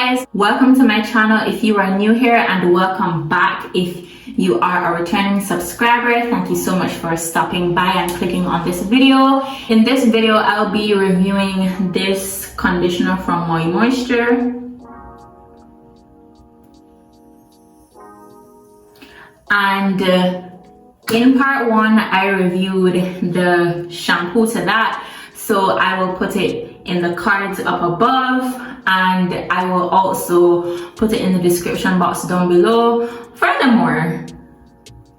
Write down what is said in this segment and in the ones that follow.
guys, welcome to my channel if you are new here, and welcome back if you are a returning subscriber. Thank you so much for stopping by and clicking on this video. In this video, I'll be reviewing this conditioner from Maui Moisture. And in part one, I reviewed the shampoo to that. So I will put it in the cards up above, and I will also put it in the description box down below. Furthermore,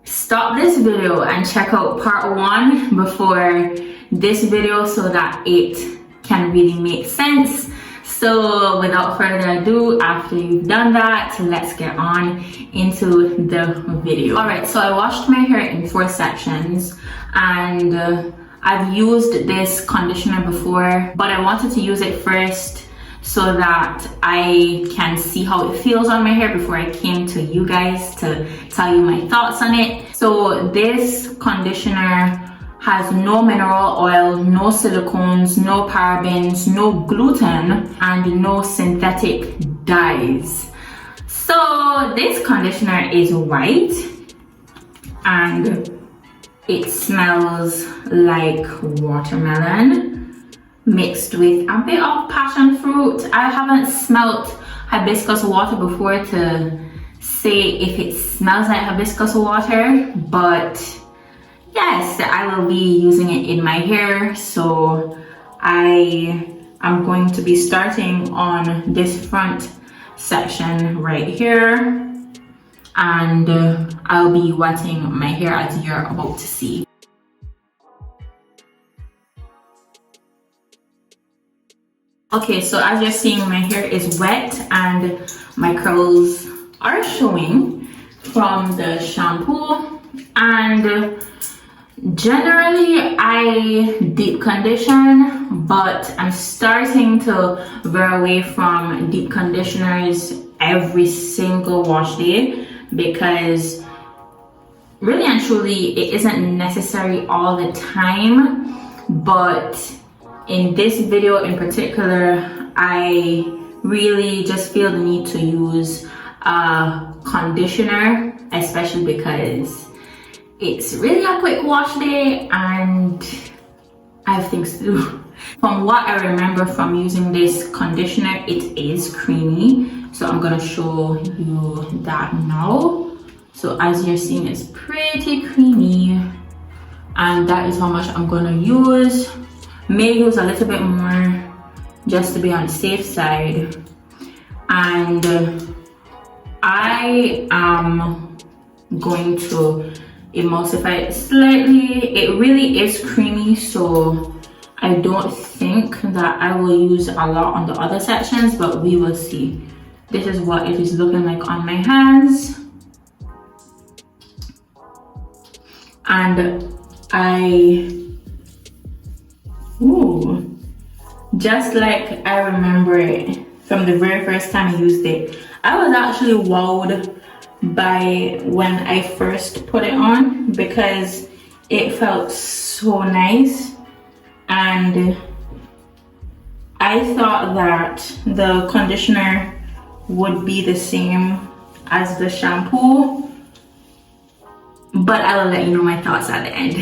stop this video and check out part one before this video so that it can really make sense. So without further ado, after you've done that, let's get on into the video. Alright, so I washed my hair in 4 sections, and I've used this conditioner before, but I wanted to use it first so that I can see how it feels on my hair before I came to you guys to tell you my thoughts on it. So this conditioner has no mineral oil, no silicones, no parabens, no gluten, and no synthetic dyes. So this conditioner is white and it smells like watermelon mixed with a bit of passion fruit. I haven't smelt hibiscus water before to say if it smells like hibiscus water, but yes, I will be using it in my hair. So I am going to be starting on this front section right here, and I'll be wetting my hair as you're about to see. Okay, so as you're seeing, my hair is wet and my curls are showing from the shampoo. And generally I deep condition, but I'm starting to veer away from deep conditioners every single wash day, because really and truly it isn't necessary all the time. But in this video in particular, I really just feel the need to use a conditioner, especially because it's really a quick wash day and I have things to do. From what I remember from using this conditioner, it is creamy. So I'm gonna show you that now. So as you're seeing, it's pretty creamy, and that is how much I'm gonna use. May use a little bit more just to be on the safe side. And I am going to emulsify it slightly. It really is creamy, so I don't think that I will use a lot on the other sections, but we will see. This is what it is looking like on my hands. And just like I remember it from the very first time I used it, I was actually wowed by when I first put it on, because it felt so nice. And I thought that the conditioner would be the same as the shampoo, but I will let you know my thoughts at the end.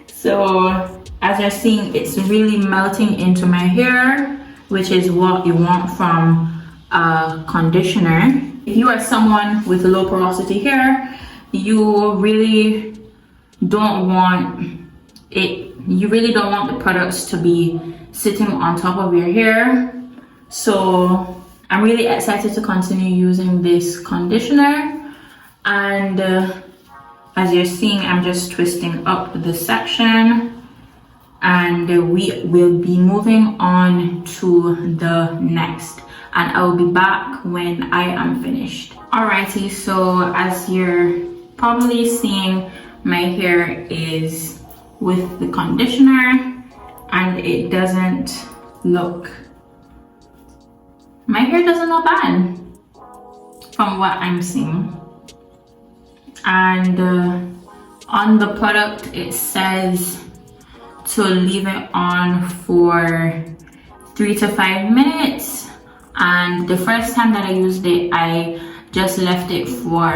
So as you're seeing, it's really melting into my hair, which is what you want from a conditioner. If you are someone with low porosity hair, you really don't want the products to be sitting on top of your hair. So I'm really excited to continue using this conditioner. And as you're seeing, I'm just twisting up the section, and we will be moving on to the next, and I will be back when I am finished. Alrighty, so as you're probably seeing, my hair is with the conditioner, and it doesn't look, my hair doesn't look bad from what I'm seeing. And on the product it says to leave it on for 3 to 5 minutes. and the first time that I used it, I just left it for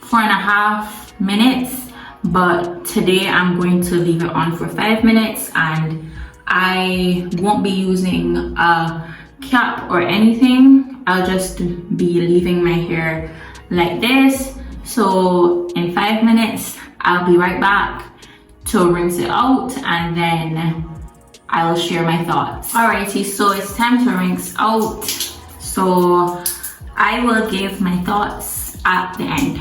4.5 minutes, but today I'm going to leave it on for 5 minutes, and I won't be using a cap or anything. I'll just be leaving my hair like this. So in 5 minutes, I'll be right back to rinse it out, and then I will share my thoughts. Alrighty, so it's time to rinse out. So I will give my thoughts at the end.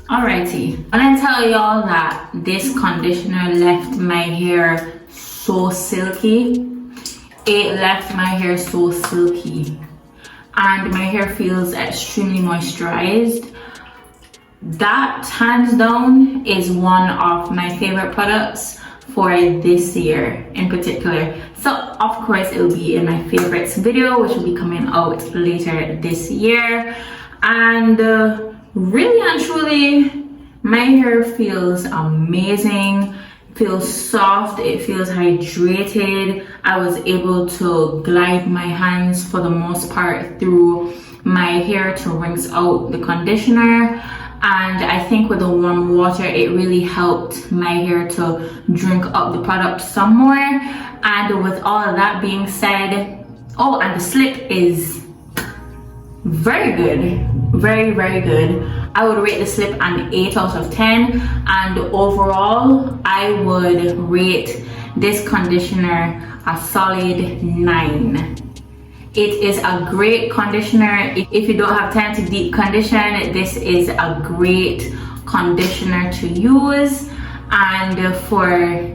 Alrighty, when I tell y'all that this conditioner left my hair so silky, it left my hair so silky, and my hair feels extremely moisturized. That hands down is one of my favorite products for this year in particular. So of course it will be in my favorites video, which will be coming out later this year. And really and truly, my hair feels amazing, feels soft, it feels hydrated. I was able to glide my hands for the most part through my hair to rinse out the conditioner, and I think with the warm water it really helped my hair to drink up the product some more. And with all of that being said, oh, and the slip is very good, very good. I would rate the slip an 8 out of 10, and overall I would rate this conditioner a solid 9. It is a great conditioner. If you don't have time to deep condition, this is a great conditioner to use. And for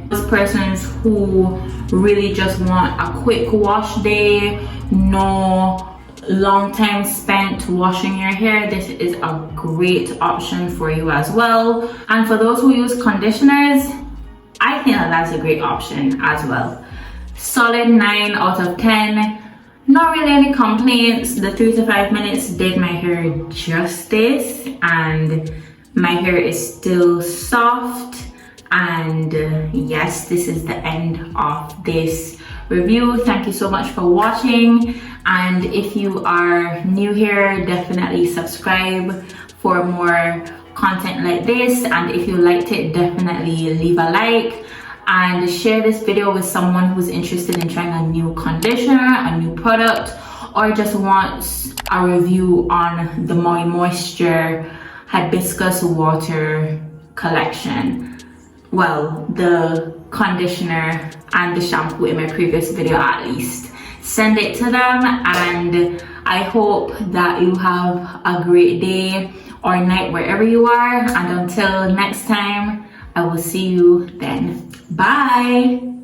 those persons who really just want a quick wash day, no long time spent washing your hair, this is a great option for you as well. And for those who use conditioners, I think that's a great option as well. Solid 9 out of 10. Not really any complaints. The 3 to 5 minutes did my hair justice, and my hair is still soft. And yes, this is the end of this review. Thank you so much for watching, and if you are new here, definitely subscribe for more content like this, and if you liked it, definitely leave a like and share this video with someone who's interested in trying a new conditioner, a new product, or just wants a review on the Maui Moisture Hibiscus Water collection. Well, the conditioner and the shampoo in my previous video at least. Send it to them, and I hope that you have a great day or night wherever you are, and until next time, I will see you then. Bye!